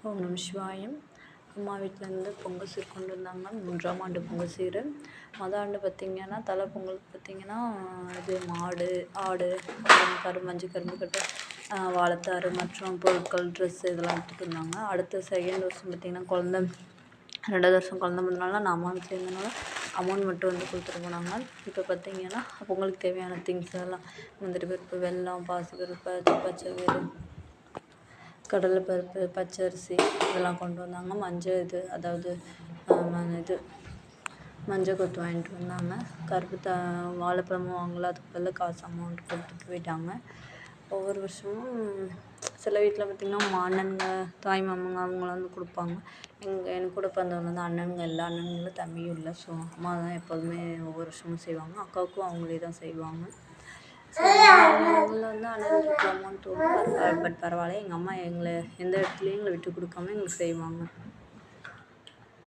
ஓம் நம சிவாயம். அம்மா வீட்டிலேருந்து பொங்கல் சீர் கொண்டு வந்தாங்க. 3ஆம் ஆண்டு பொங்கல் சீர். ஆண்டு பார்த்திங்கன்னா தலை பொங்கலுக்கு பார்த்திங்கன்னா இது மாடு ஆடு மஞ்சள் கரும்பு கட்டு வாழைத்தாறு மற்றும் பொருட்கள் ட்ரெஸ்ஸு இதெல்லாம் எடுத்துகிட்டு வந்தாங்க. அடுத்த செகண்ட் வருஷம் பார்த்திங்கன்னா குழந்த 2வது வருஷம் குழந்த பிறந்தனால நான் அம்மா வீட்டில் இருந்தனால அமௌண்ட் மட்டும் வந்து கொடுத்துட்டு போனாங்க. இப்போ பார்த்திங்கன்னா பொங்கலுக்கு தேவையான திங்ஸ் எல்லாம் முந்திரி பருப்பு, வெல்லம், பாசிப்பருப்பு, பச்சை கடலைப்பருப்பு, பச்சரிசி இதெல்லாம் கொண்டு வந்தாங்க. மஞ்சள் கொத்து வாங்கிட்டு வந்தாங்க. வாழைப்பழமும் வாங்கல, அதுக்கு பதிலாக காசு அமௌண்ட் கொடுத்துட்டு போயிட்டாங்க. ஒவ்வொரு வருஷமும் சில வீட்டில் பார்த்திங்கன்னா அண்ணனுங்க தாய் மாமங்க அவங்களாம் வந்து கொடுப்பாங்க. எனக்கு கூட பிறந்தவங்க வந்து அண்ணனுங்க இல்லை, அண்ணனுங்களும் தம்பியும் இல்லை. ஸோ அம்மா தான் எப்போதுமே ஒவ்வொரு வருஷமும் செய்வாங்க. அக்காவுக்கும் அவங்களே தான் செய்வாங்க. எங்களில் வந்து அண்ணன் இருக்கலாமான்னு தோணும். பட் பரவாயில்ல, எங்கள் அம்மா எங்களை எந்த இடத்துலையும் எங்களை விட்டு கொடுக்காம எங்களுக்கு செய்வாங்க.